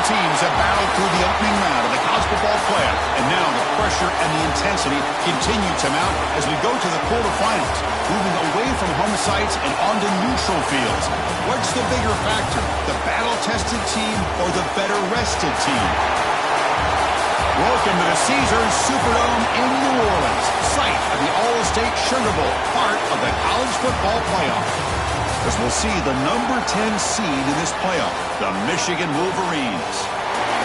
teams have battled through the opening round of the college football playoff, and now the pressure and the intensity continue to mount as we go to the quarterfinals, moving away from home sites and onto neutral fields. What's the bigger factor, the battle-tested team or the better-rested team? Welcome to the Caesars Superdome in New Orleans, site of the All-State Sugar Bowl, part of the college football playoff. As we'll see the number 10 seed in this playoff, the Michigan Wolverines,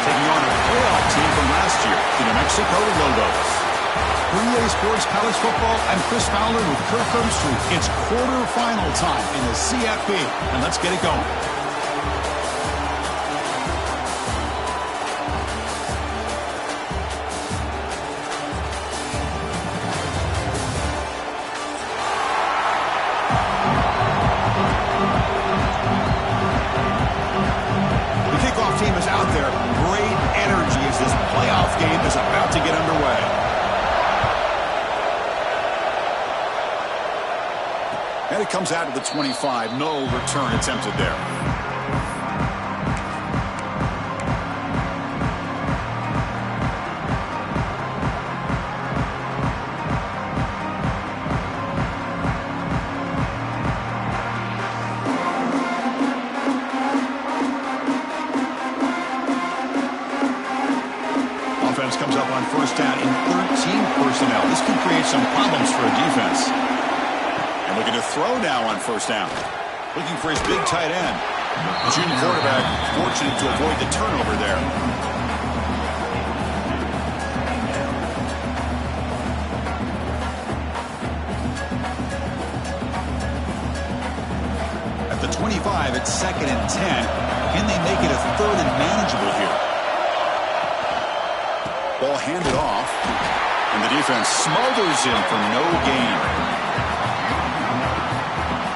taking on a playoff team from last year, the New Mexico Lobos. For EA Sports College Football, I'm Chris Fowler with Kirk Herbstreit. It's quarterfinal time in the CFB, and let's get it going. Team is out there. Great energy as this playoff game is about to get underway. And it comes out of the 25. No return attempted there. Comes up on first down in 13 personnel. This can create some problems for a defense. And looking to throw now on first down. Looking for his big tight end. The junior quarterback fortunate to avoid the turnover there. At the 25, it's 2nd and 10. Can they make it a 3rd and manageable here? Ball handed off, and the defense smothers him for no gain.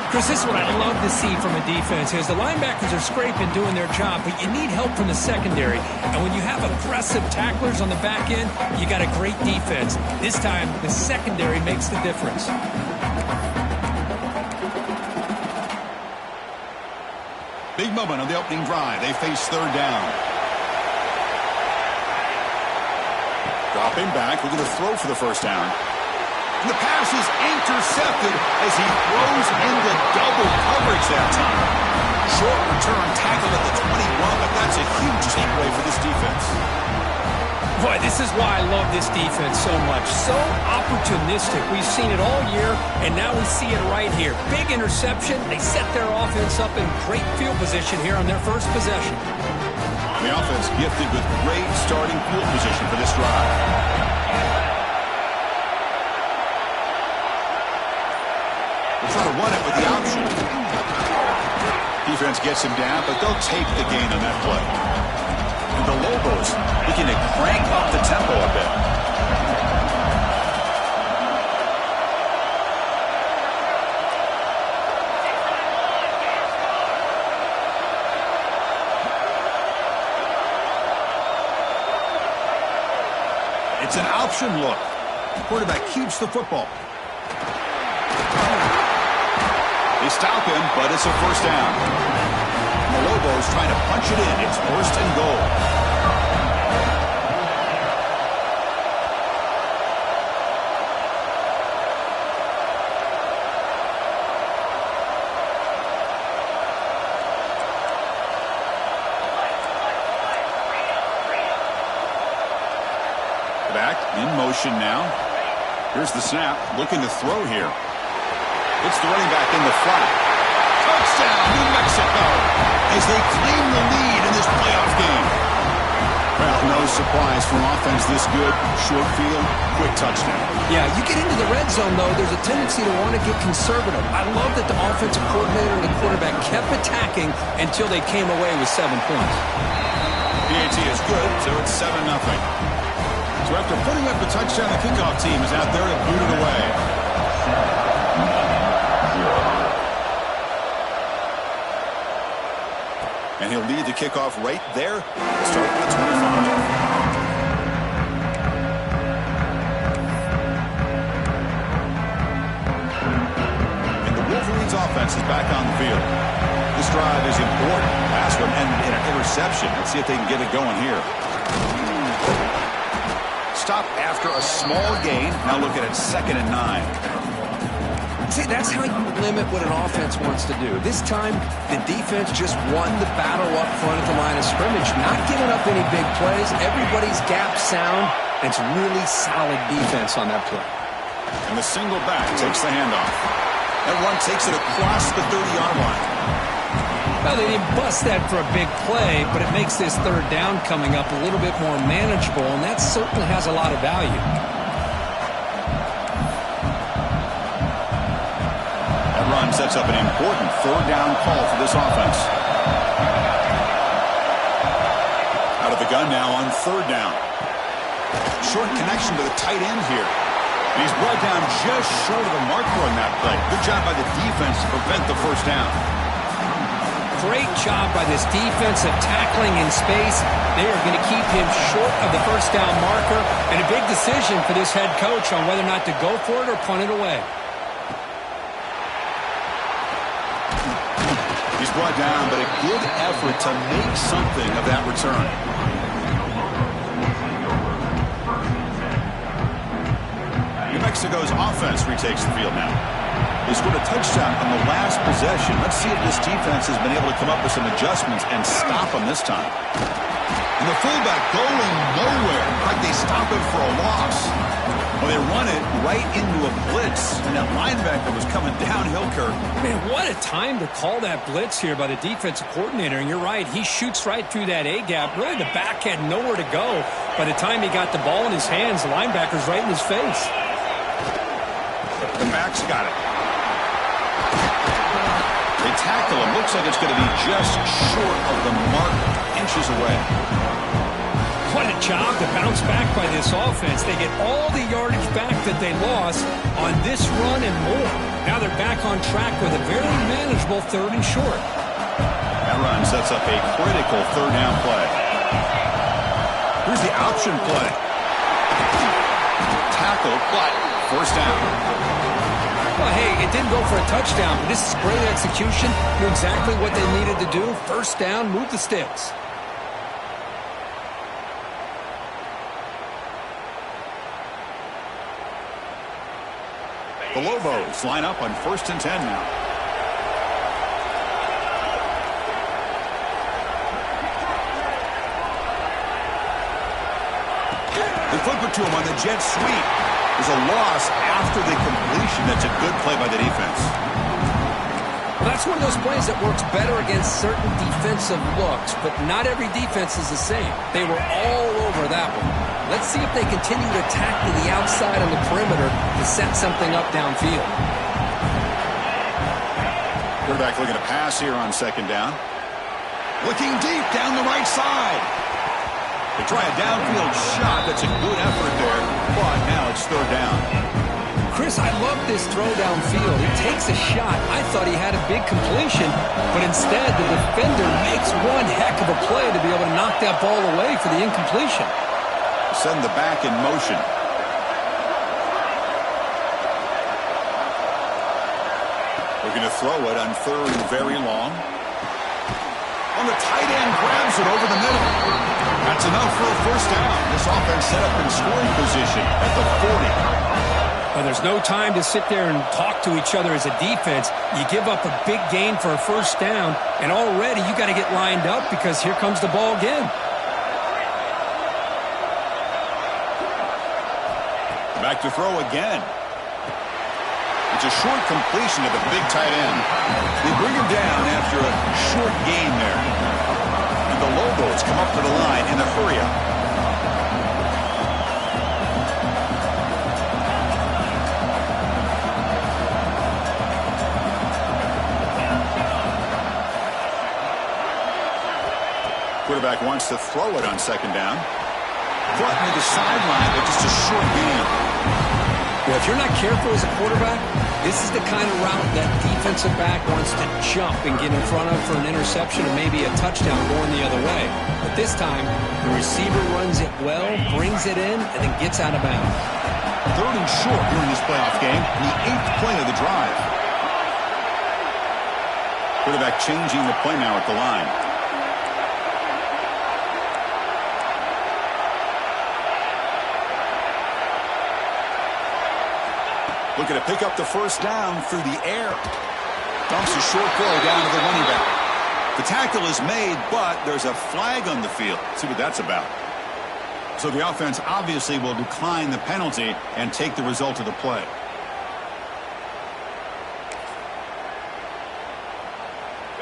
Chris, this is what I love to see from a defense is the linebackers are scraping, doing their job, but you need help from the secondary. And when you have aggressive tacklers on the back end, you got a great defense. This time, the secondary makes the difference. Big moment on the opening drive. They face 3rd down. Dropping back, looking to throw for the first down. And the pass is intercepted as he throws into double coverage that time. Short return tackle at the 21, but that's a huge takeaway for this defense. Boy, this is why I love this defense so much. So opportunistic. We've seen it all year, and now we see it right here. Big interception. They set their offense up in great field position here on their first possession. The offense gifted with great starting field position for this drive. They'll try to run it with the option. Defense gets him down, but they'll take the gain on that play. And the Lobos looking to crank up the tempo a bit. It's an option look. The quarterback keeps the football. They stop him, but it's a first down. The Lobos trying to punch it in. It's 1st and goal. Back in motion now. Here's the snap. Looking to throw here. It's the running back in the flat. Touchdown, New Mexico, as they claim the lead in this playoff game. Well, no surprise from offense this good. Short field, quick touchdown. Yeah, you get into the red zone, though, there's a tendency to want to get conservative. I love that the offensive coordinator and the quarterback kept attacking until they came away with 7 points. PAT is good, so it's 7-0. So after putting up the touchdown, the kickoff team is out there to boot it away. And he'll lead the kickoff right there. Start at the 25. And the Wolverines offense is back on the field. This drive is important. Last one ended in an interception. Let's see if they can get it going here. Stop after a small gain. Now looking at 2nd and 9. See, that's how you limit what an offense wants to do. This time, the defense just won the battle up front at the line of scrimmage, not giving up any big plays. Everybody's gap sound, and it's really solid defense on that play. And the single back takes the handoff. That run takes it across the 30-yard line. Well, they didn't bust that for a big play, but it makes this 3rd down coming up a little bit more manageable, and that certainly has a lot of value. That run sets up an important 3rd down call for this offense. Out of the gun now on 3rd down. Short connection to the tight end here. And he's brought down just short of the marker on that play. Good job by the defense to prevent the 1st down. Great job by this defense of tackling in space. They are going to keep him short of the 1st down marker, and a big decision for this head coach on whether or not to go for it or punt it away. He's brought down, but a good effort to make something of that return. New Mexico's offense retakes the field now. They scored a touchdown on the last possession. Let's see if this defense has been able to come up with some adjustments and stop them this time. And the fullback going nowhere. Like they stop it for a loss. Well, they run it right into a blitz, and that linebacker was coming downhill, Kirk. Man, what a time to call that blitz here by the defensive coordinator. And you're right, he shoots right through that A-gap. Really, the back had nowhere to go. By the time he got the ball in his hands, the linebacker's right in his face. The back's got it. They tackle him. Looks like it's going to be just short of the mark, inches away. What a job to bounce back by this offense. They get all the yardage back that they lost on this run and more. Now they're back on track with a very manageable 3rd and short. That run sets up a critical 3rd down play. Here's the option play. Tackle, but 1st down. Well, hey, it didn't go for a touchdown, but this is great execution. Knew exactly what they needed to do. 1st down, move the sticks. The Lobos line up on 1st and 10 now. They flip it to him on the jet sweep. There's a loss after the completion. That's a good play by the defense. Well, that's one of those plays that works better against certain defensive looks, but not every defense is the same. They were all over that one. Let's see if they continue to attack to the outside on the perimeter to set something up downfield. Quarterback looking to pass here on 2nd down. Looking deep down the right side. They try a downfield shot. That's a good effort there, but now it's 3rd down. Chris, I love this throw downfield. He takes a shot. I thought he had a big completion, but instead the defender makes one heck of a play to be able to knock that ball away for the incompletion. Send the back in motion. Looking to throw it on 3rd and very long. On the tight end, grabs it over the middle. That's enough for a 1st down. This offense set up in scoring position at the 40. Well, there's no time to sit there and talk to each other as a defense. You give up a big gain for a 1st down, and already you got to get lined up because here comes the ball again. Back to throw again. It's a short completion to the big tight end. They bring him down after a short gain there. And the Lobos come up to the line in a hurry-up. Quarterback wants to throw it on 2nd down. Brought to the sideline, but just a short gain. Well, if you're not careful as a quarterback, this is the kind of route that defensive back wants to jump and get in front of for an interception or maybe a touchdown going the other way. But this time, the receiver runs it well, brings it in, and then gets out of bounds. 3rd and short during this playoff game, the 8th play of the drive. Quarterback changing the play now at the line. Looking to pick up the first down through the air. Dumps a short throw down to the running back. The tackle is made, but there's a flag on the field. Let's see what that's about. So the offense obviously will decline the penalty and take the result of the play.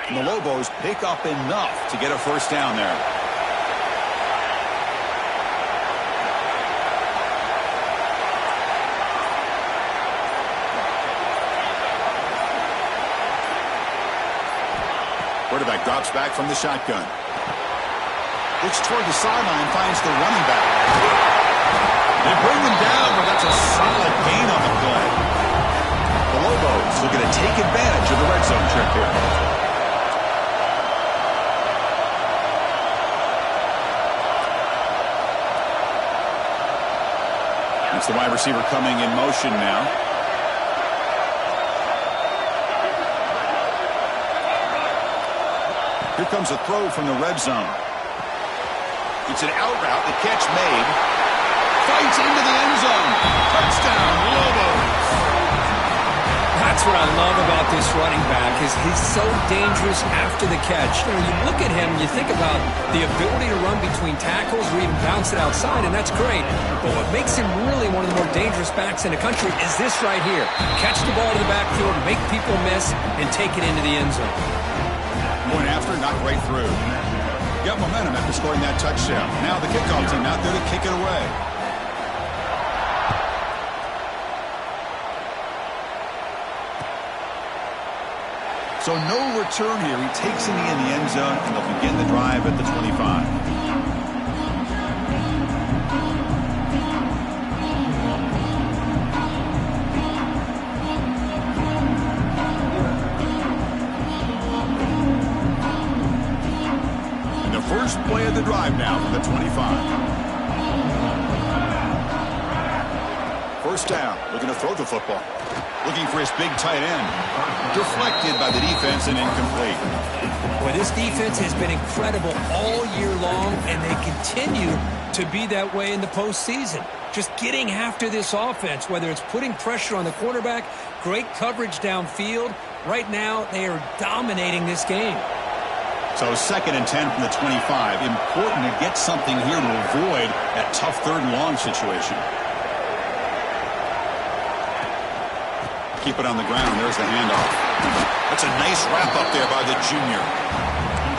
And the Lobos pick up enough to get a first down there. Quarterback drops back from the shotgun. Looks toward the sideline, finds the running back. They bring him down, but that's a solid gain on the play. The Lobos looking to take advantage of the red zone trip here. It's the wide receiver coming in motion now. Here comes a throw from the red zone. It's an out route. The catch made. Fights into the end zone. Touchdown, Lobos. That's what I love about this running back is he's so dangerous after the catch. You know, you look at him, you think about the ability to run between tackles or even bounce it outside, and that's great. But what makes him really one of the more dangerous backs in the country is this right here. Catch the ball to the backfield, make people miss, and take it into the end zone. Point after, knocked right through. Got momentum after scoring that touchdown. Now the kickoff team out there to kick it away. So no return here. He takes it in the end zone, and they'll begin the drive at the 25. First play of the drive now from the 25. First down, looking to throw the football. Looking for his big tight end. Deflected by the defense and incomplete. Well, this defense has been incredible all year long, and they continue to be that way in the postseason. Just getting after this offense, whether it's putting pressure on the quarterback, great coverage downfield. Right now, they are dominating this game. So 2nd and 10 from the 25. Important to get something here to avoid that tough 3rd and long situation. Keep it on the ground. There's the handoff. That's a nice wrap up there by the junior.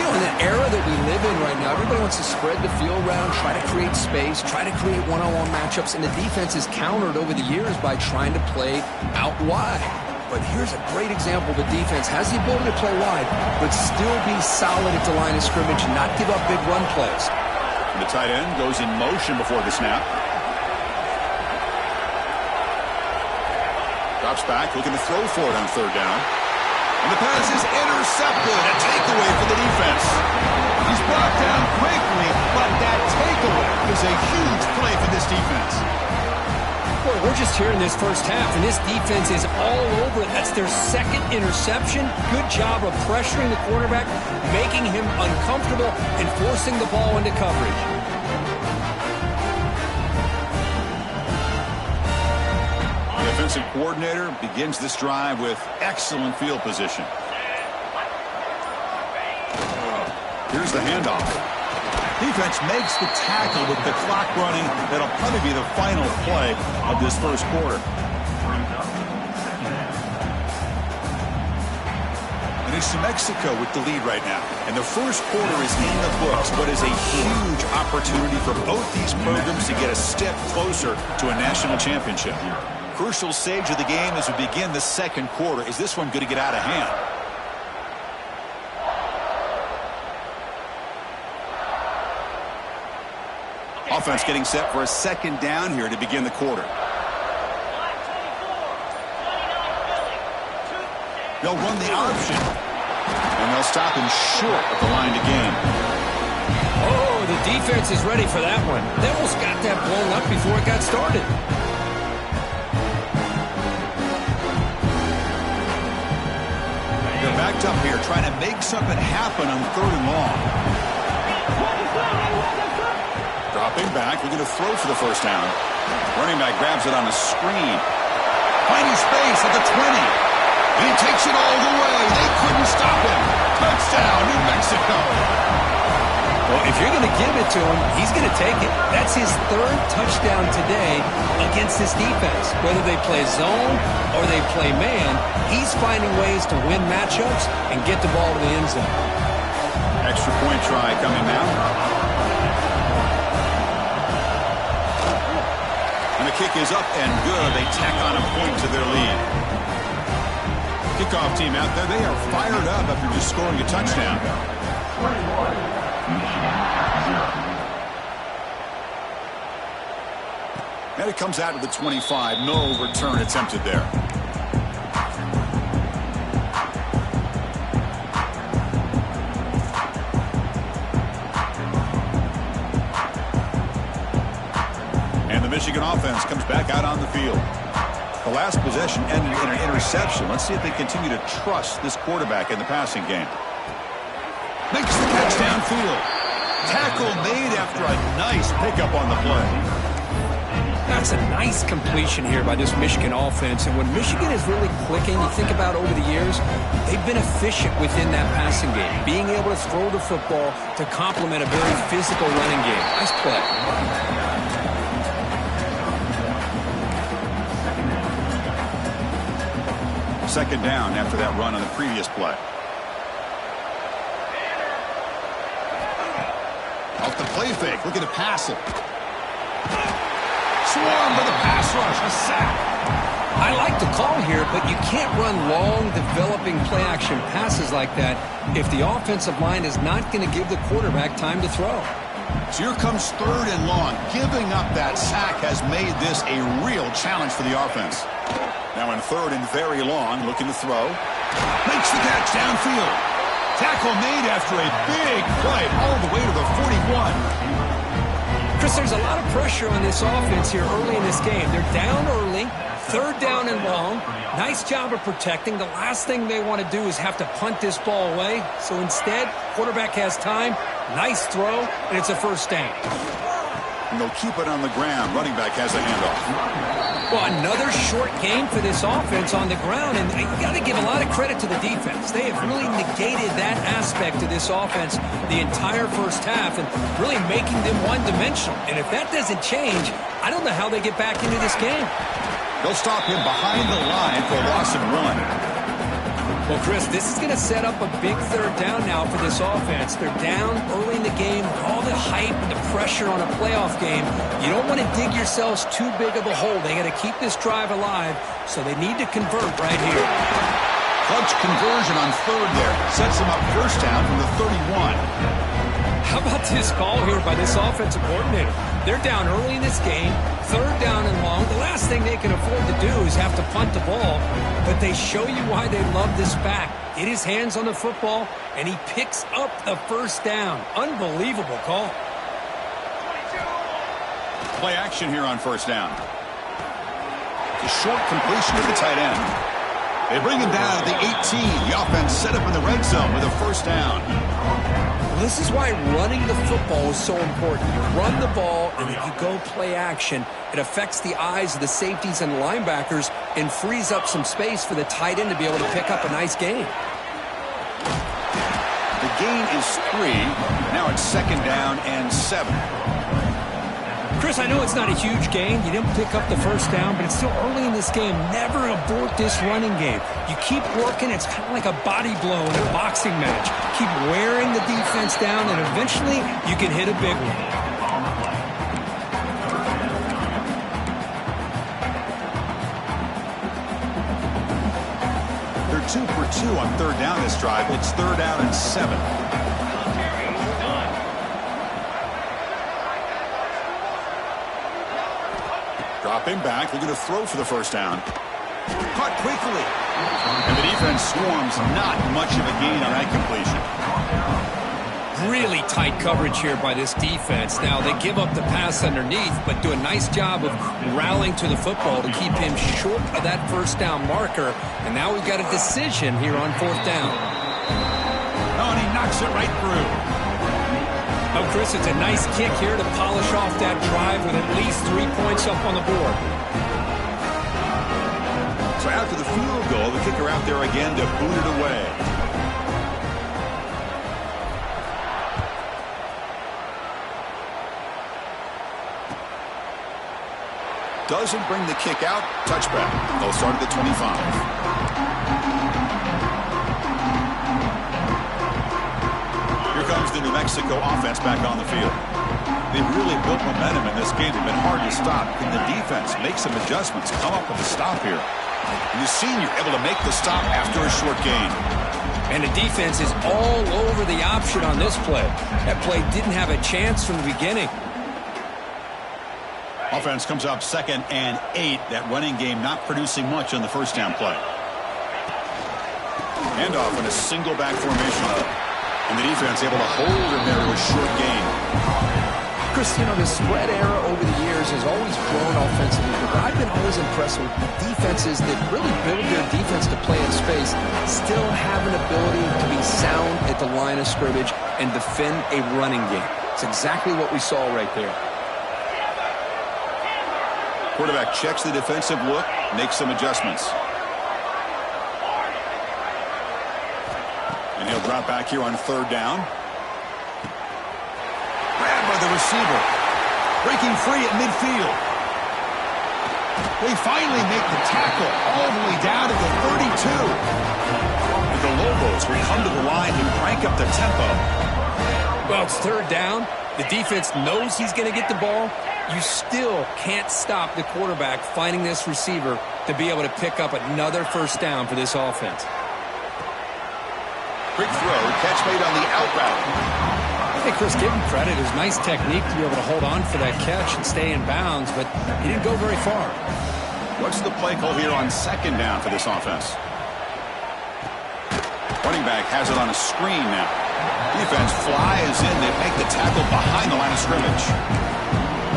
You know, in the era that we live in right now, everybody wants to spread the field around, try to create space, try to create one-on-one matchups, and the defense is countered over the years by trying to play out wide. But here's a great example. The defense has the ability to play wide, but still be solid at the line of scrimmage and not give up big run plays. And the tight end goes in motion before the snap. Drops back, looking to throw for it on 3rd down. And the pass is intercepted. A takeaway for the defense. He's brought down quickly, but that takeaway is a huge play for this defense. Well, we're just here in this first half, and this defense is all over it. That's their 2nd interception. Good job of pressuring the quarterback, making him uncomfortable, and forcing the ball into coverage. The offensive coordinator begins this drive with excellent field position. Here's the handoff. Defense makes the tackle with the clock running. That'll probably be the final play of this first quarter. And it's New Mexico with the lead right now. And the first quarter is in the books, but is a huge opportunity for both these programs to get a step closer to a national championship. Crucial stage of the game as we begin the second quarter. Is this one going to get out of hand? Offense getting set for a 2nd down here to begin the quarter. They'll run the option. And they'll stop him short of the line to gain. Oh, the defense is ready for that one. They almost got that blown up before it got started. They're backed up here, trying to make something happen on 3rd and long. Dropping back, looking to throw for the first down. Running back grabs it on a screen. Finding space at the 20. And he takes it all the way. They couldn't stop him. Touchdown, New Mexico. Well, if you're going to give it to him, he's going to take it. That's his 3rd touchdown today against this defense. Whether they play zone or they play man, he's finding ways to win matchups and get the ball to the end zone. Extra point try coming now. And the kick is up and good. They tack on a point to their lead. Kickoff team out there, they are fired up after just scoring a touchdown. And it comes out to the 25. No return attempted there. And the Michigan offense comes back out on the field. The last possession ended in an interception. Let's see if they continue to trust this quarterback in the passing game. Makes the catch downfield. Tackle made after a nice pickup on the play. That's a nice completion here by this Michigan offense. And when Michigan is really clicking, you think about over the years, they've been efficient within that passing game, being able to throw the football to complement a very physical running game. Nice play. Second down after that run on the previous play. Off the play fake, looking to pass it. Swarm for the pass rush, a sack. I like the call here, but you can't run long, developing play-action passes like that if the offensive line is not going to give the quarterback time to throw. So here comes 3rd and long. Giving up that sack has made this a real challenge for the offense. Now in 3rd and very long, looking to throw. Makes the catch downfield. Tackle made after a big play all the way to the 41. Chris, there's a lot of pressure on this offense here early in this game. They're down early, 3rd down and long. Nice job of protecting. The last thing they want to do is have to punt this ball away. So instead, quarterback has time, nice throw, and it's a first down. And they'll keep it on the ground. Running back has a handoff. Well, another short game for this offense on the ground, and you got to give a lot of credit to the defense. They have really negated that aspect of this offense the entire first half and really making them one-dimensional. And if that doesn't change, I don't know how they get back into this game. They'll stop him behind the line for a loss of 1. Well, Chris, this is going to set up a big 3rd down now for this offense. They're down early in the game with all the hype and the pressure on a playoff game. You don't want to dig yourselves too big of a hole. They got to keep this drive alive, so they need to convert right here. Clutch conversion on 3rd there. Sets them up first down from the 31. How about this call here by this offensive coordinator? They're down early in this game, 3rd down and long. The last thing they can afford to do is have to punt the ball, but they show you why they love this back. Get his hands on the football, and he picks up the first down. Unbelievable call. Play action here on first down. A short completion to the tight end. They bring him down at the 18. The offense set up in the red zone with a first down. This is why running the football is so important. You run the ball, and if you go play action, it affects the eyes of the safeties and linebackers and frees up some space for the tight end to be able to pick up a nice gain. The gain is 3. Now it's 2nd down and 7. Chris, I know it's not a huge gain. You didn't pick up the first down, but it's still early in this game. Never abort this running game. You keep working. It's kind of like a body blow in a boxing match. Keep wearing the defense down, and eventually you can hit a big one. They're 2 for 2 on 3rd down this drive. It's 3rd down and 7. Dropping back, looking to throw for the first down. Caught quickly. And the defense swarms, not much of a gain on that completion. Really tight coverage here by this defense. Now, they give up the pass underneath, but do a nice job of rallying to the football to keep him short of that first down marker. And now we've got a decision here on 4th down. and he knocks it right through. Oh, Chris, it's a nice kick here to polish off that drive with at least 3 points up on the board. So after the field goal, the kicker out there again to boot it away. Doesn't bring the kick out. Touchback. They'll start at the 25. Here comes the New Mexico offense back on the field. They've really built momentum in this game. They've been hard to stop. Can the defense make some adjustments, come up with a stop here? And the senior able to make the stop after a short gain. And the defense is all over the option on this play. That play didn't have a chance from the beginning. Offense comes up 2nd and 8. That running game not producing much on the first down play. Handoff in a single back formation. And the defense able to hold him there to a short gain. Chris, you know, the spread era over the years has always grown offensively, but I've been always impressed with defenses that really build their defense to play in space, still have an ability to be sound at the line of scrimmage and defend a running game. It's exactly what we saw right there. Quarterback checks the defensive look, makes some adjustments. And he'll drop back here on 3rd down. Grabbed by the receiver. Breaking free at midfield. They finally make the tackle all the way down to the 32. And the Lobos will come to the line and crank up the tempo. Well, it's 3rd down. The defense knows he's going to get the ball. You still can't stop the quarterback finding this receiver to be able to pick up another first down for this offense. Quick throw, catch made on the out route. Hey, Chris, give him credit. It was nice technique to be able to hold on for that catch and stay in bounds, but he didn't go very far. What's the play call here on 2nd down for this offense? Running back has it on a screen now. Defense flies in. They make the tackle behind the line of scrimmage.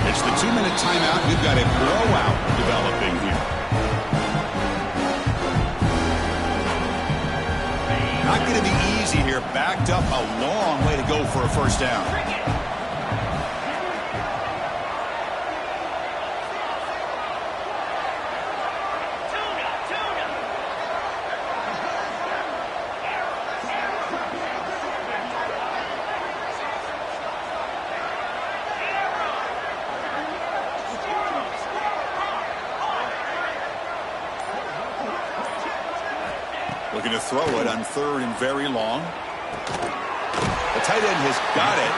It's the 2-minute timeout. We've got a blowout developing here. Not going to be easy here. Backed up a long way to go for a first down. Looking to throw it on 3rd and very long. The tight end has got it.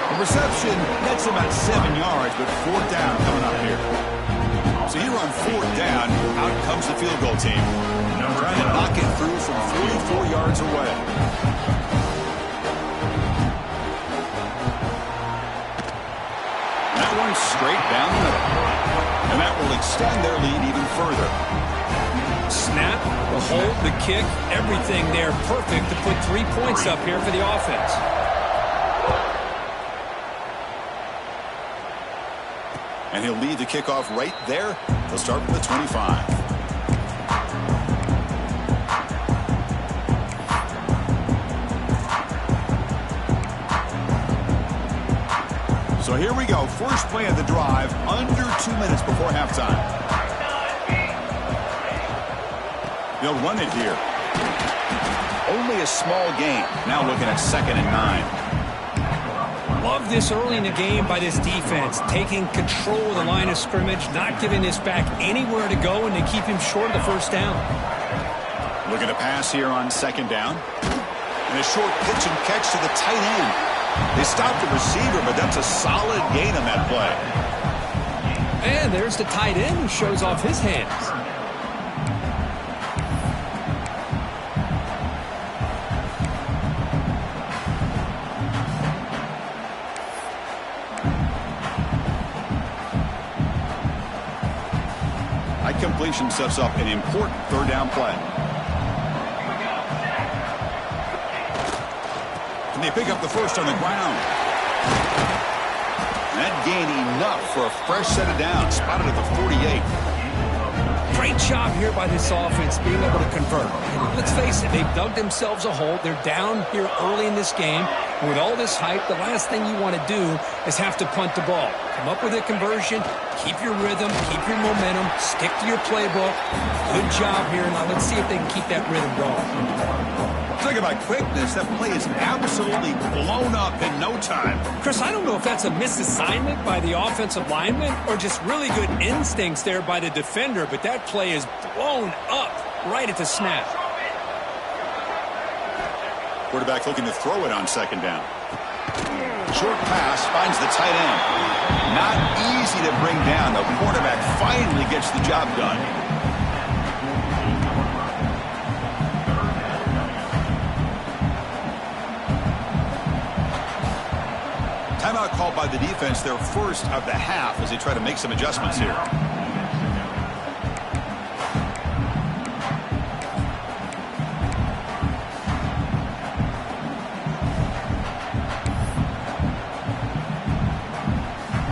The reception nets about 7 yards, but 4th down coming up here. So here on 4th down, out comes the field goal team. Trying to knock it through from 44 yards away. That one straight down the middle. And that will extend their lead even further. Snap, the hold, the kick, everything there perfect to put 3 points up here for the offense. And he'll lead the kickoff right there. They'll start from the 25. So here we go. First play of the drive, under 2 minutes before halftime. They'll run it here. Only a small gain. Now looking at 2nd and 9. Love this early in the game by this defense, taking control of the line of scrimmage, not giving this back anywhere to go, and to keep him short of the first down. Looking to pass here on 2nd down. And a short pitch and catch to the tight end. They stopped the receiver, but that's a solid gain on that play. And there's the tight end who shows off his hands. Completion sets up an important 3rd down play. Can they pick up the first on the ground? And that gain enough for a fresh set of downs, spotted at the 48. Great job here by this offense being able to convert. And let's face it, they've dug themselves a hole. They're down here early in this game. And with all this hype, the last thing you want to do is have to punt the ball. Come up with a conversion, keep your rhythm, keep your momentum, stick to your playbook. Good job here. Now let's see if they can keep that rhythm going. Talk about quickness. That play is absolutely blown up in no time. Chris, I don't know if that's a misassignment by the offensive lineman or just really good instincts there by the defender, but that play is blown up right at the snap. Quarterback looking to throw it on second down. Short pass finds the tight end. Not easy to bring down. The quarterback finally gets the job done. Timeout called by the defense, their first of the half, as they try to make some adjustments here.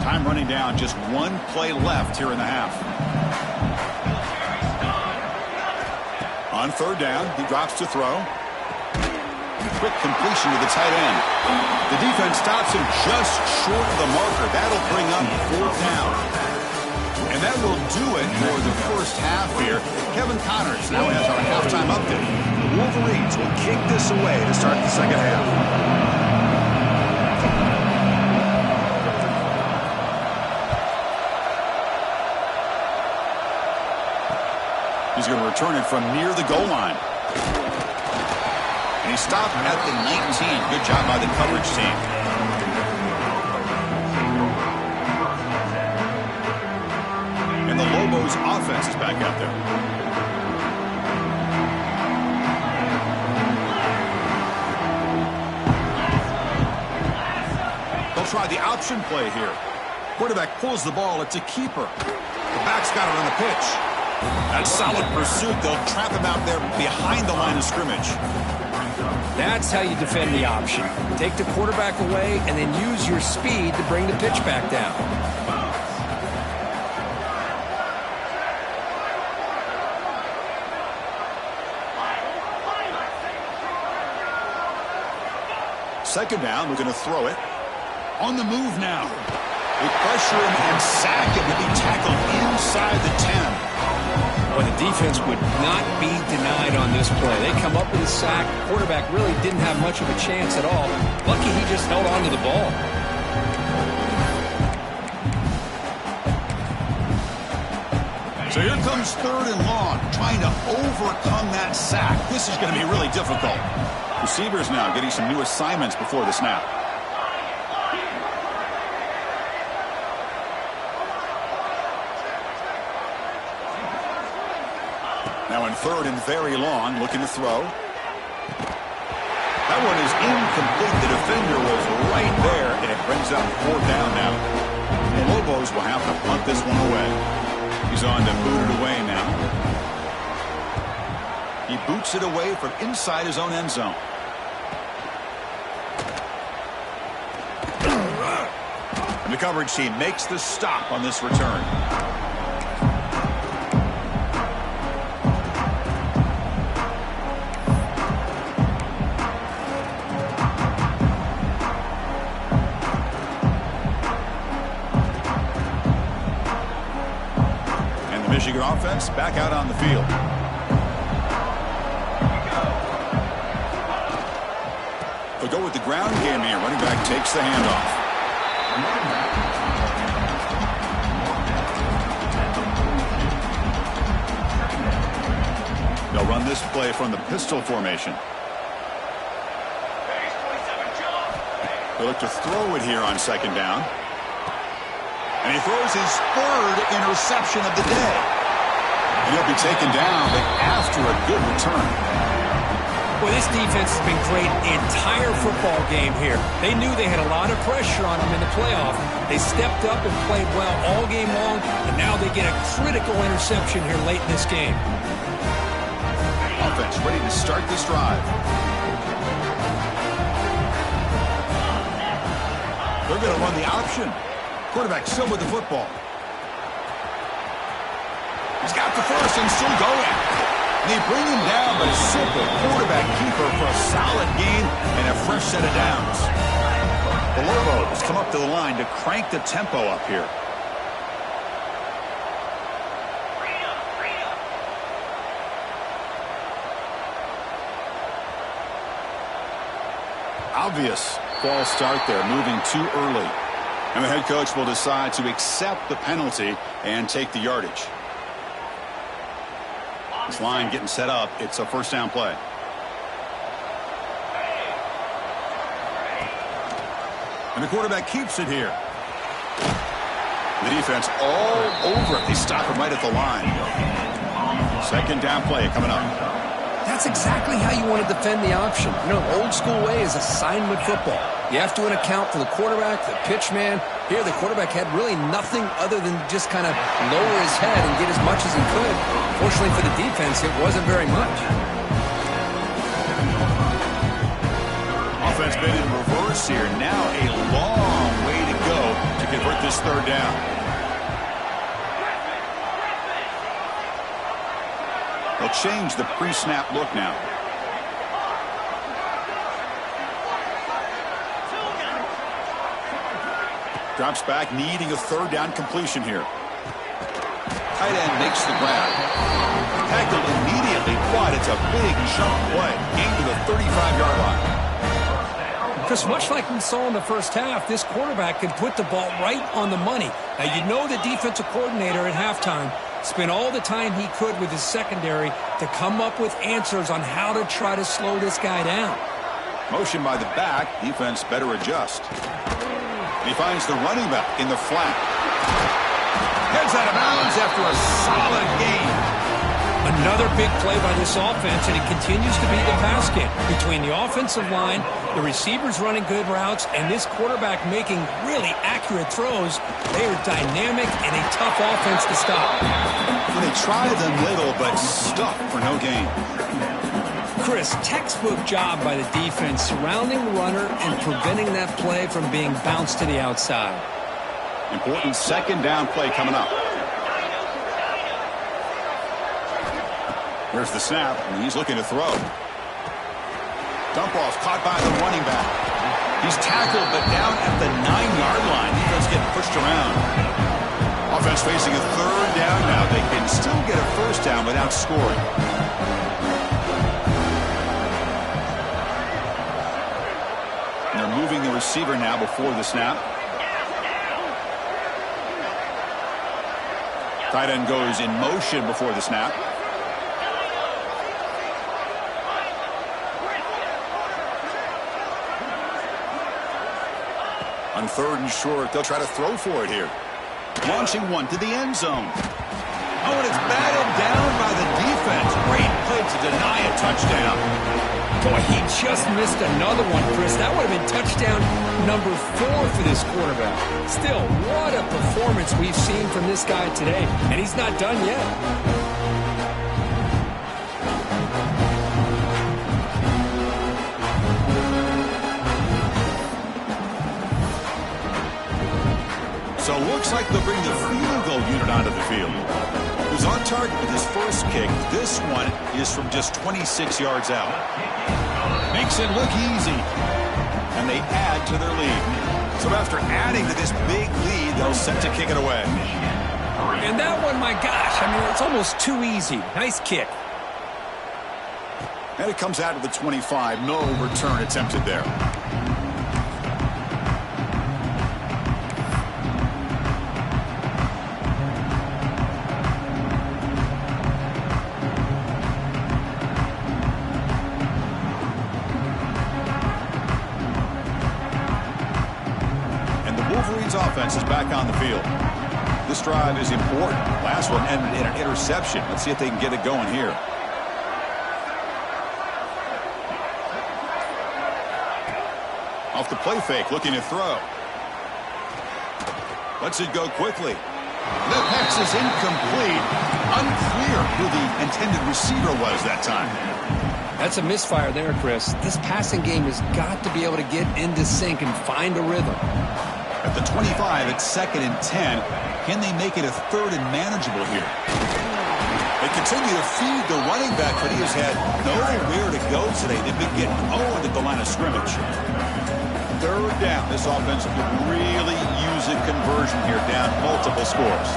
Time running down, just one play left here in the half. On third down, he drops to throw. Quick completion to the tight end. The defense stops him just short of the marker. That'll bring up fourth down. And that will do it for the first half here. Kevin Connors now has our halftime update. The Wolverines will kick this away to start the second half. He's going to return it from near the goal line. And he stopped at the 19. Good job by the coverage team. And the Lobos offense is back out there. They'll try the option play here. Quarterback pulls the ball. It's a keeper. The back's got it on the pitch. That's solid pursuit. They'll trap him out there behind the line of scrimmage. That's how you defend the option. Take the quarterback away and then use your speed to bring the pitch back down. Second down, we're going to throw it. On the move now. They pressure him and sack him to be tackled inside the 10. Well, the defense would not be denied on this play. They come up with a sack. Quarterback really didn't have much of a chance at all. Lucky he just held on to the ball. So here comes third and long, trying to overcome that sack. This is going to be really difficult. Receivers now getting some new assignments before the snap. Now in third and very long, looking to throw. That one is incomplete. The defender was right there, and it brings up fourth down now. The Lobos will have to punt this one away. He's on to boot it away now. He boots it away from inside his own end zone. And the coverage team makes the stop on this return. Michigan offense back out on the field. They'll go with the ground game here. Running back takes the handoff. They'll run this play from the pistol formation. They look to throw it here on second down. And he throws his third interception of the day. And he'll be taken down, but after a good return. Well, this defense has been great the entire football game here. They knew they had a lot of pressure on them in the playoff. They stepped up and played well all game long, and now they get a critical interception here late in this game. Offense ready to start this drive. They're going to run the option. Quarterback still with the football. He's got the first and still going. They bring him down, but a simple quarterback keeper for a solid gain and a fresh set of downs. The Lobos come up to the line to crank the tempo up here. Obvious false start there, moving too early. And the head coach will decide to accept the penalty and take the yardage. This line getting set up. It's a first down play. And the quarterback keeps it here. The defense all over it. They stop him right at the line. Second down play coming up. That's exactly how you want to defend the option. You know, old school way is assignment football. You have to account for the quarterback, the pitch man. Here, the quarterback had really nothing other than just kind of lower his head and get as much as he could. Fortunately for the defense, it wasn't very much. Offense been in reverse here. Now a long way to go to convert this third down. They'll change the pre-snap look now. Drops back, needing a third down completion here. Tight end makes the grab. Tackled immediately, but it's a big jump play. Gain to the 35-yard line. Chris, much like we saw in the first half, this quarterback can put the ball right on the money. Now, you know the defensive coordinator at halftime spent all the time he could with his secondary to come up with answers on how to try to slow this guy down. Motion by the back. Defense better adjust. He finds the running back in the flat. Heads out of bounds after a solid gain. Another big play by this offense, and it continues to be the pass game. Between the offensive line, the receivers running good routes, and this quarterback making really accurate throws, they are dynamic and a tough offense to stop. They try them little, but stuck for no gain. Chris, textbook job by the defense surrounding the runner and preventing that play from being bounced to the outside. Important second down play coming up. Here's the snap, and he's looking to throw. Dump off caught by the running back. He's tackled, but down at the 9-yard line. Defense getting pushed around. Offense facing a third down now. They can still get a first down without scoring. And they're moving the receiver now before the snap. Tight end goes in motion before the snap. On third and short, they'll try to throw for it here. Launching one to the end zone. Oh, and it's batted down by the defense. Great play to deny a touchdown. Boy, he just missed another one, Chris. That would have been touchdown number 4 for this quarterback. Still, what a performance we've seen from this guy today. And he's not done yet. So looks like they'll bring the field goal unit onto the field. He was on target with his first kick. This one is from just 26 yards out. Makes it look easy. And they add to their lead. So after adding to this big lead, they'll set to kick it away. And that one, my gosh, I mean, it's almost too easy. Nice kick. And it comes out of the 25. No return attempted there. Offense is back on the field. This drive is important. Last one ended in an interception. Let's see if they can get it going here. Off the play fake, looking to throw. Lets it go quickly. The pass is incomplete. Unclear who the intended receiver was that time. That's a misfire there, Chris. This passing game has got to be able to get into sync and find a rhythm. At the 25, it's 2nd and 10. Can they make it a 3rd and manageable here? They continue to feed the running back, but he has had nowhere to go today. They've been getting owned at the line of scrimmage. Third down. This offense could really use a conversion here, down multiple scores.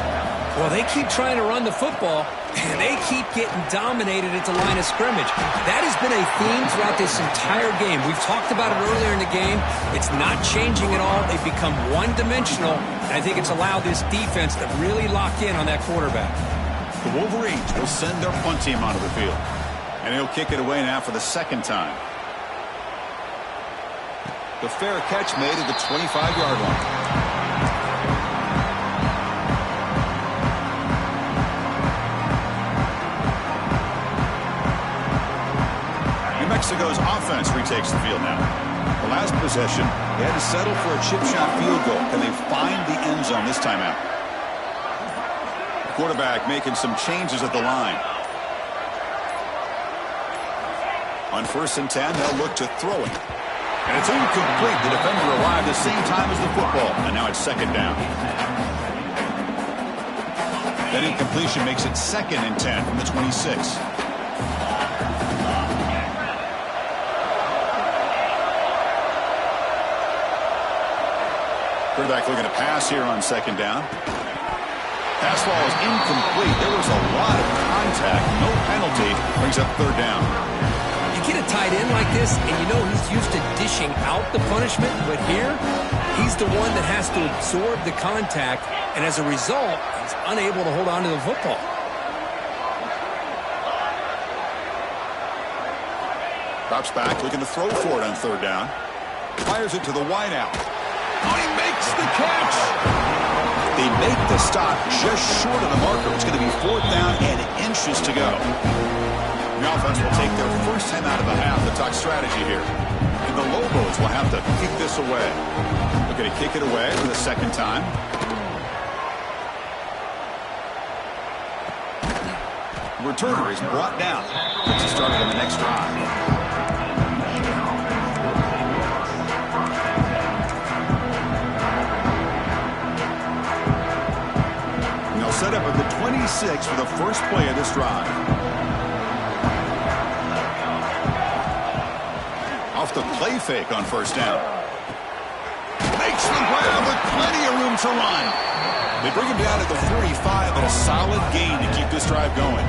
Well, they keep trying to run the football, and they keep getting dominated at the line of scrimmage. That has been a theme throughout this entire game. We've talked about it earlier in the game. It's not changing at all. They've become one-dimensional, and I think it's allowed this defense to really lock in on that quarterback. The Wolverines will send their punt team onto the field, and he'll kick it away now for the second time. The fair catch made at the 25-yard line. New Mexico's offense retakes the field now. The last possession, they had to settle for a chip shot field goal. Can they find the end zone this time out? The quarterback making some changes at the line. On 1st and 10, they'll look to throw it. And it's incomplete. The defender arrived the same time as the football. And now it's second down. That incompletion makes it 2nd and 10 from the 26. Quarterback looking to pass here on 2nd down. Pass ball is incomplete. There was a lot of contact. No penalty. Brings up 3rd down. Get a tight end like this, and you know he's used to dishing out the punishment, but here, he's the one that has to absorb the contact, and as a result, he's unable to hold on to the football. Drops back, looking to throw for it on 3rd down. Fires it to the wideout. Oh, he makes the catch! They make the stop just short of the marker. It's going to be 4th down and inches to go. The offense will take their first time out of the half to talk strategy here. And the Lobos will have to kick this away. They're going to kick it away for the 2nd time. The returner is brought down. Gets it started on the next drive. And they'll set up at the 26 for the first play of this drive. Off the play fake on 1st down. Makes the grab with plenty of room to run. They bring him down at the 45, but a solid gain to keep this drive going.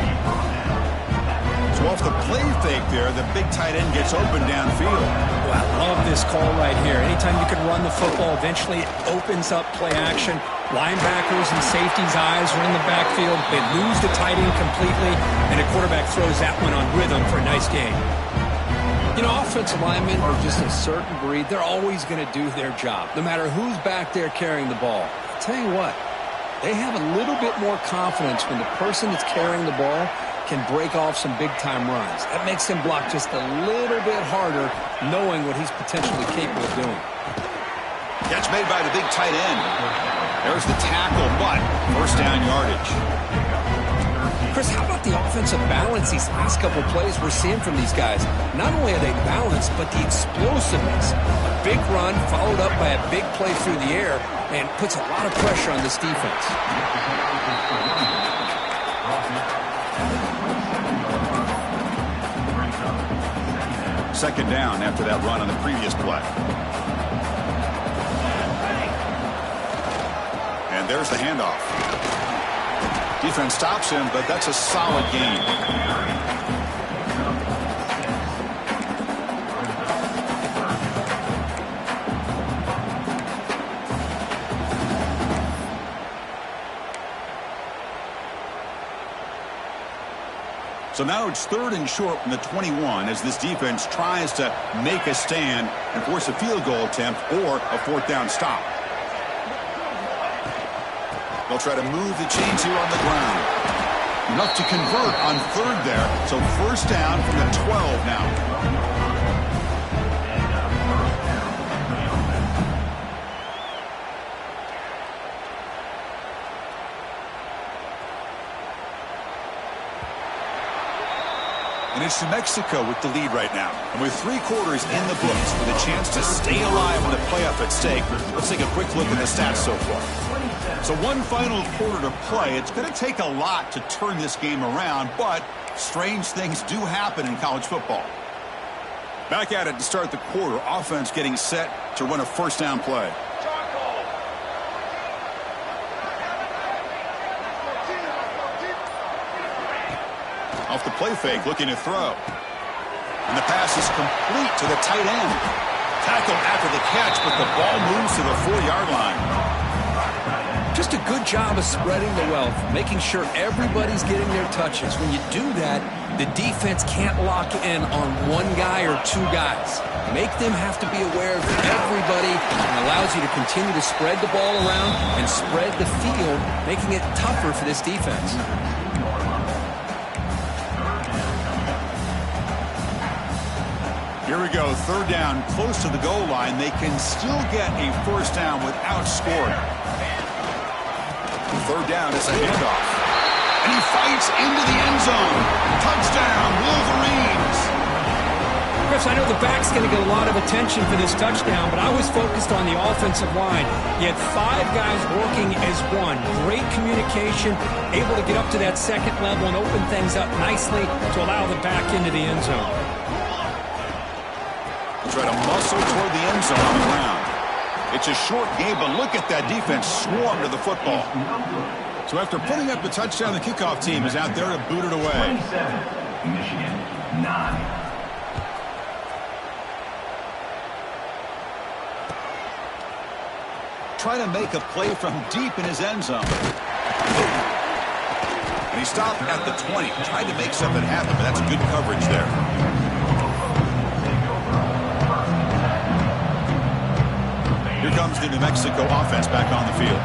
So off the play fake there, the big tight end gets open downfield. Well, I love this call right here. Anytime you can run the football, eventually it opens up play action. Linebackers and safeties' eyes are in the backfield. They lose the tight end completely, and the quarterback throws that one on rhythm for a nice gain. You know, offensive linemen are just a certain breed. They're always going to do their job, no matter who's back there carrying the ball. I'll tell you what, they have a little bit more confidence when the person that's carrying the ball can break off some big-time runs. That makes him block just a little bit harder, knowing what he's potentially capable of doing. Catch made by the big tight end. There's the tackle, but 1st down yardage. Chris, how about the offensive balance these last couple plays we're seeing from these guys? Not only are they balanced, but the explosiveness. A big run followed up by a big play through the air and puts a lot of pressure on this defense. Second down after that run on the previous play. And there's the handoff. Defense stops him, but that's a solid gain. So now it's 3rd and short from the 21 as this defense tries to make a stand and force a field goal attempt or a 4th down stop. They'll try to move the chains here on the ground. Enough to convert on 3rd there. So 1st down from the 12 now. And it's New Mexico with the lead right now. And with 3 quarters in the books with a chance to stay alive with a playoff at stake, let's take a quick look at the stats so far. So one final quarter to play. It's going to take a lot to turn this game around, but strange things do happen in college football. Back at it to start the quarter. Offense getting set to run a first down play. Off the play fake, looking to throw. And the pass is complete to the tight end. Tackled after the catch, but the ball moves to the 4-yard line. Just a good job of spreading the wealth, making sure everybody's getting their touches. When you do that, the defense can't lock in on one guy or 2 guys. Make them have to be aware of everybody, and allows you to continue to spread the ball around and spread the field, making it tougher for this defense. Here we go, 3rd down, close to the goal line. They can still get a first down without scoring. 3rd down is a handoff. And he fights into the end zone. Touchdown, Wolverines. Chris, I know the back's going to get a lot of attention for this touchdown, but I was focused on the offensive line. You had 5 guys working as one. Great communication, able to get up to that second level and open things up nicely to allow the back into the end zone. Try to muscle toward the end zone on the ground. It's a short game, but look at that defense swarm to the football. So after putting up the touchdown, the kickoff team is out there to boot it away. 27, Michigan, 9. Try to make a play from deep in his end zone. And he stopped at the 20. Tried to make something happen, but that's good coverage there. Here comes the New Mexico offense back on the field.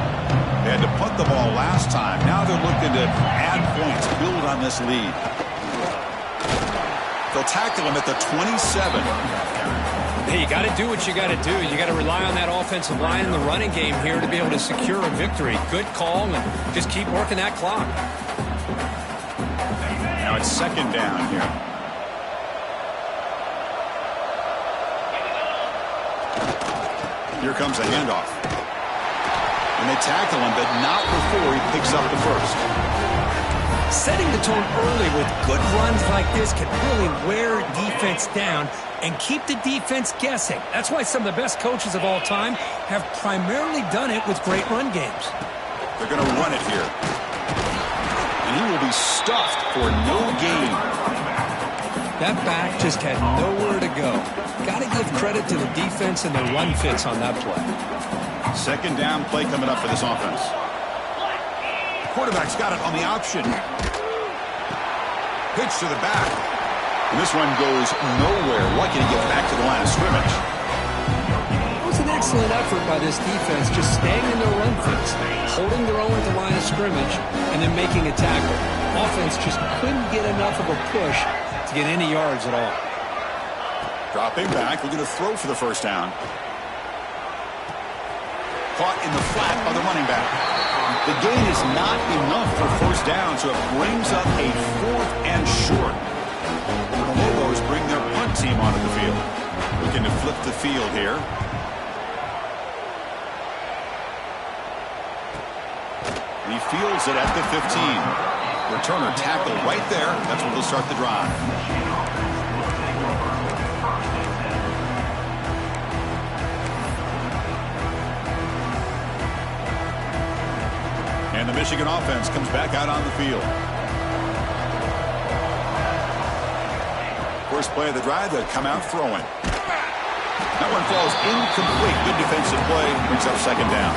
They had to punt the ball last time. Now they're looking to add points, build on this lead. They'll tackle him at the 27. Hey, you got to do what you got to do. You got to rely on that offensive line in the running game here to be able to secure a victory. Good call, and just keep working that clock. Now it's 2nd down here. Here comes a handoff. And they tackle him, but not before he picks up the first. Setting the tone early with good runs like this can really wear defense down and keep the defense guessing. That's why some of the best coaches of all time have primarily done it with great run games. They're going to run it here. And he will be stuffed for no gain. That back just had nowhere to go. Got to give credit to the defense and the run fits on that play. 2nd down play coming up for this offense. Quarterback's got it on the option. Pitch to the back. And this one goes nowhere. Lucky to get back to the line of scrimmage. It was an excellent effort by this defense, just staying in their run fits, holding their own at the line of scrimmage, and then making a tackle. Offense just couldn't get enough of a push to get any yards at all. Dropping back, looking to throw for the first down. Caught in the flat by the running back. The gain is not enough for first down, so it brings up a 4th and short. The Lobos bring their punt team onto the field. Looking to flip the field here. And he fields it at the 15. Returner tackled right there. That's where they'll start the drive. And the Michigan offense comes back out on the field. First play of the drive, they come out throwing. That one falls incomplete. Good defensive play, brings up 2nd down.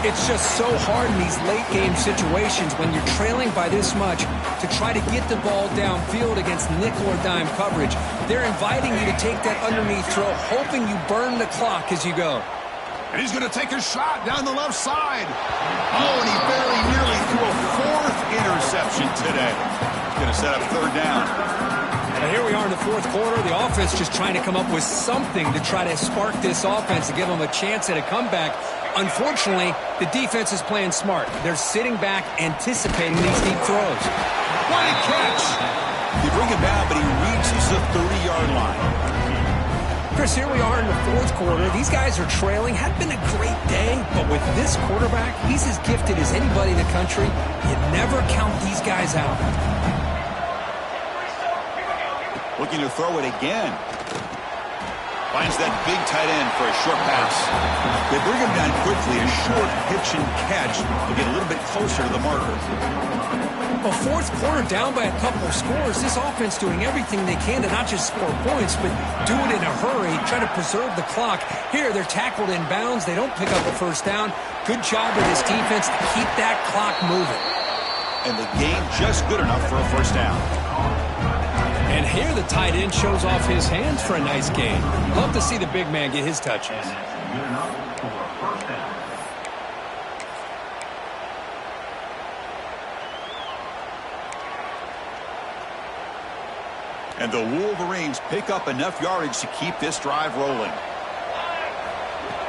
It's just so hard in these late-game situations when you're trailing by this much to try to get the ball downfield against nickel or dime coverage. They're inviting you to take that underneath throw, hoping you burn the clock as you go. And he's going to take a shot down the left side. Oh, and he very nearly threw a 4th interception today. He's going to set up 3rd down. Now here we are in the 4th quarter. The offense just trying to come up with something to try to spark this offense to give them a chance at a comeback. Unfortunately, the defense is playing smart. They're sitting back, anticipating these deep throws. What a catch! They bring him down, but he reads crosses the 30-yard line. Chris, here we are in the fourth quarter. These guys are trailing. Had been a great day, but with this quarterback, he's as gifted as anybody in the country. You never count these guys out. Looking to throw it again. Finds that big tight end for a short pass. They bring him down quickly. A short pitch and catch to get a little bit closer to the marker. Well, fourth quarter down by a couple of scores. This offense doing everything they can to not just score points, but do it in a hurry, try to preserve the clock. Here, they're tackled in bounds. They don't pick up a first down. Good job with this defense to keep that clock moving. And the gain just good enough for a first down. And here the tight end shows off his hands for a nice gain. Love to see the big man get his touches. Good enough for a first down. And the Wolverines pick up enough yardage to keep this drive rolling.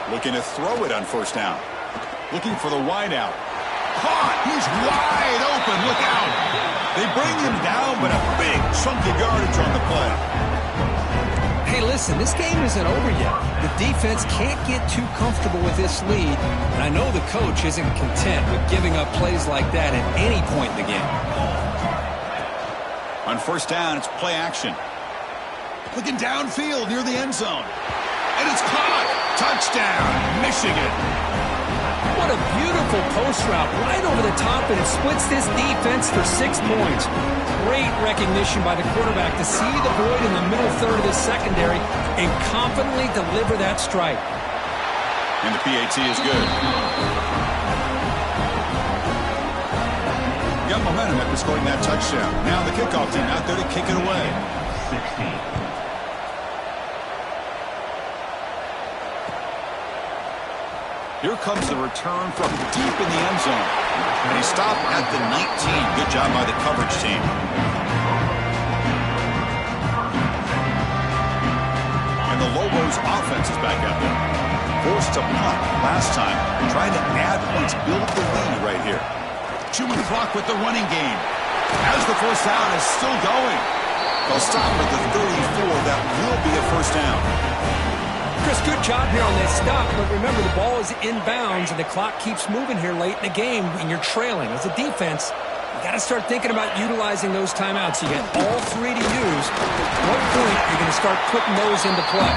Looking to throw it on first down. Looking for the wideout. Caught! He's wide open. Look out! They bring him down, but a big chunk of yardage on the play. Hey, listen, this game isn't over yet. The defense can't get too comfortable with this lead, and I know the coach isn't content with giving up plays like that at any point in the game. On first down, it's play action. Looking downfield near the end zone. And it's caught! Touchdown, Michigan! What a beautiful post route right over the top, and it splits this defense for 6 points. Great recognition by the quarterback to see the void in the middle third of the secondary and confidently deliver that strike. And the PAT is good. Got momentum after scoring that touchdown. Now the kickoff team out there to kick it away. 16. Here comes the return from deep in the end zone. And he stopped at the 19. Good job by the coverage team. And the Lobos offense is back out there. Forced to punt last time. Trying to add points, build the lead right here. Chewing the clock with the running game. As the first down is still going. They'll stop at the 34. That will be a first down. Chris, good job here on this stop, but remember the ball is inbounds and the clock keeps moving here late in the game and you're trailing. As a defense, you got to start thinking about utilizing those timeouts. You get all 3 to use. At what point are you going to start putting those into play?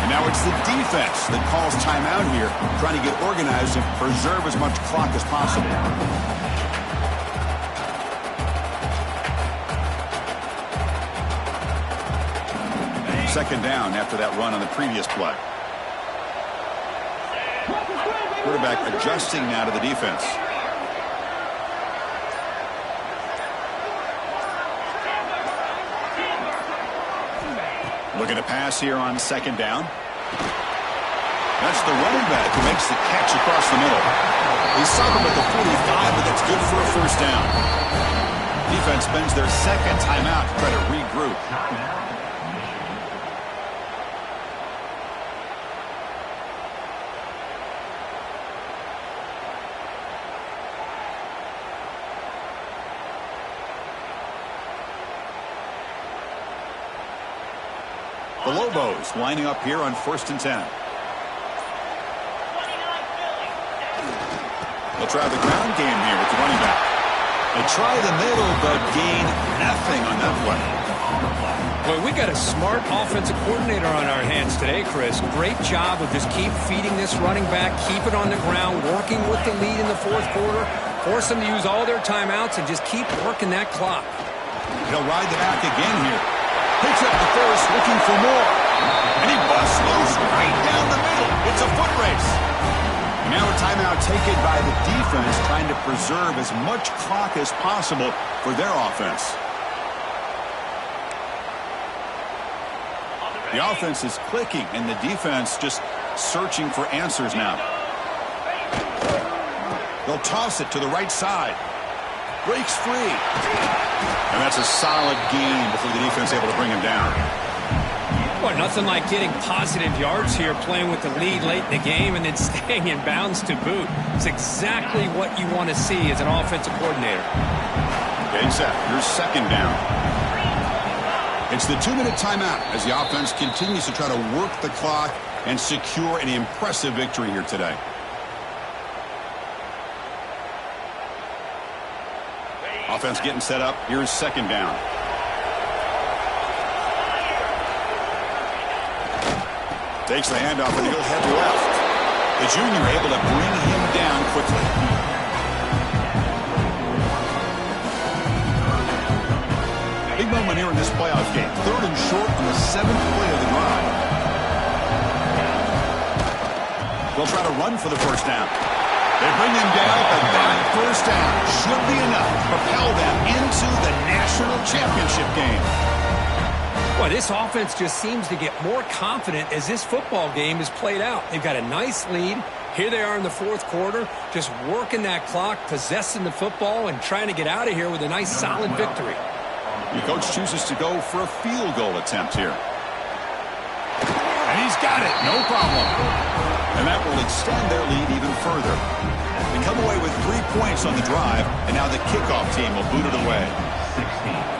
And now it's the defense that calls timeout here, trying to get organized and preserve as much clock as possible. Second down after that run on the previous play. Quarterback adjusting now to the defense. Looking to pass here on second down. That's the running back who makes the catch across the middle. They stop him at the 45, but that's good for a first down. Defense spends their second timeout to try to regroup. The Lobos lining up here on 1st and 10. They'll try the ground game here with the running back. They try the middle, but gain nothing on that play. Boy, we got a smart offensive coordinator on our hands today, Chris. Great job of just keep feeding this running back, keep it on the ground, working with the lead in the fourth quarter, force them to use all their timeouts, and just keep working that clock. He'll ride the back again here. Picks up the first, looking for more. And he busts loose right down the middle. It's a foot race. Now a timeout taken by the defense, trying to preserve as much clock as possible for their offense. The offense is clicking, and the defense just searching for answers now. They'll toss it to the right side. Breaks free. And that's a solid gain before the defense able to bring him down. Well, nothing like getting positive yards here, playing with the lead late in the game and then staying in bounds to boot. It's exactly what you want to see as an offensive coordinator. Okay, set. Your second down. It's the 2-minute timeout as the offense continues to try to work the clock and secure an impressive victory here today. Offense getting set up. Here's second down. Takes the handoff and he'll head left. The junior able to bring him down quickly. Big moment here in this playoff game. 3rd and short on the 7th play of the drive. They'll try to run for the first down. They bring him down, but that first down should be enough to propel them into the national championship game. Boy, this offense just seems to get more confident as this football game is played out. They've got a nice lead. Here they are in the 4th quarter, just working that clock, possessing the football, and trying to get out of here with a nice, solid victory. The coach chooses to go for a field goal attempt here. And he's got it, no problem. And that will extend their lead even further. They come away with 3 points on the drive, and now the kickoff team will boot it away.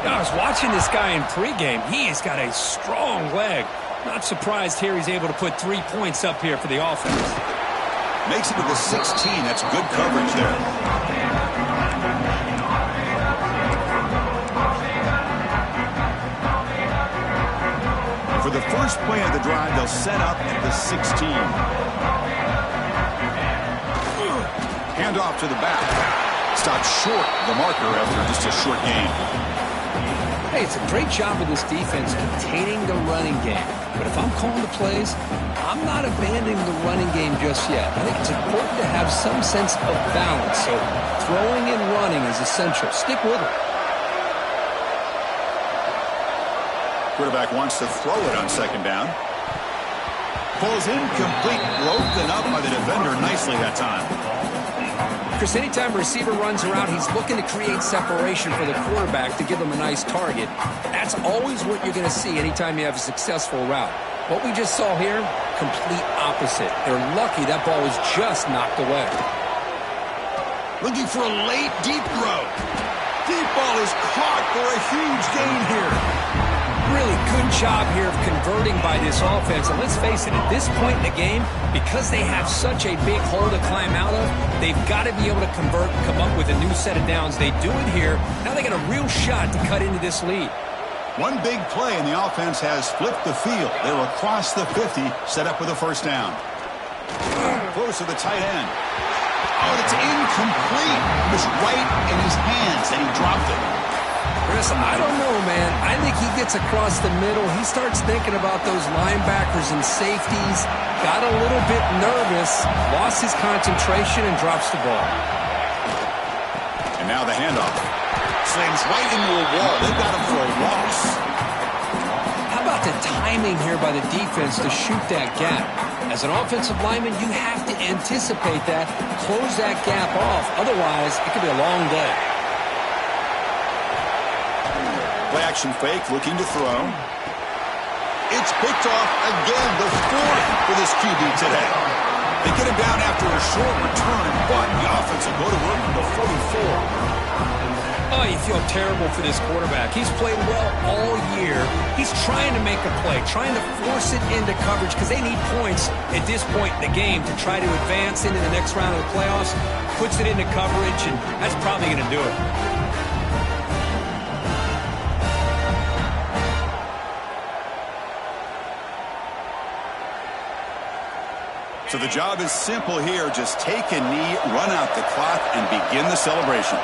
I was watching this guy in pregame. He has got a strong leg. Not surprised here he's able to put 3 points up here for the offense. Makes it to the 16. That's good coverage there. For the first play of the drive, they'll set up at the 16. Hand off to the back. Stopped short of the marker after just a short gain. Hey, it's a great job of this defense containing the running game. But if I'm calling the plays, I'm not abandoning the running game just yet. I think it's important to have some sense of balance. So throwing and running is essential. Stick with it. Quarterback wants to throw it on second down. Pulls incomplete, broken up by the defender nicely that time. Chris, anytime a receiver runs around, he's looking to create separation for the quarterback to give him a nice target. That's always what you're going to see anytime you have a successful route. What we just saw here, complete opposite. They're lucky that ball was just knocked away. Looking for a late, deep throw. Deep ball is caught for a huge gain here. Really good job here of converting by this offense. And let's face it, at this point in the game, because they have such a big hole to climb out of, they've got to be able to convert and come up with a new set of downs. They do it here. Now they got a real shot to cut into this lead. One big play, and the offense has flipped the field. They're across the 50, set up with a first down. Close to the tight end. Oh, it's incomplete. It was right in his hands, and he dropped it. Chris, I don't know, man. I think he gets across the middle. He starts thinking about those linebackers and safeties. Got a little bit nervous, lost his concentration, and drops the ball. And now the handoff. Slings right into a wall. They've got him for a loss. How about the timing here by the defense to shoot that gap? As an offensive lineman, you have to anticipate that, close that gap off. Otherwise, it could be a long day. Play action fake, looking to throw. It's picked off again, the 4th for this QB today. They get him down after a short return, but the offense will go to work from the 44. Oh, you feel terrible for this quarterback. He's played well all year. He's trying to make a play, trying to force it into coverage because they need points at this point in the game to try to advance into the next round of the playoffs. Puts it into coverage, and that's probably going to do it. So the job is simple here. Just take a knee, run out the clock, and begin the celebration.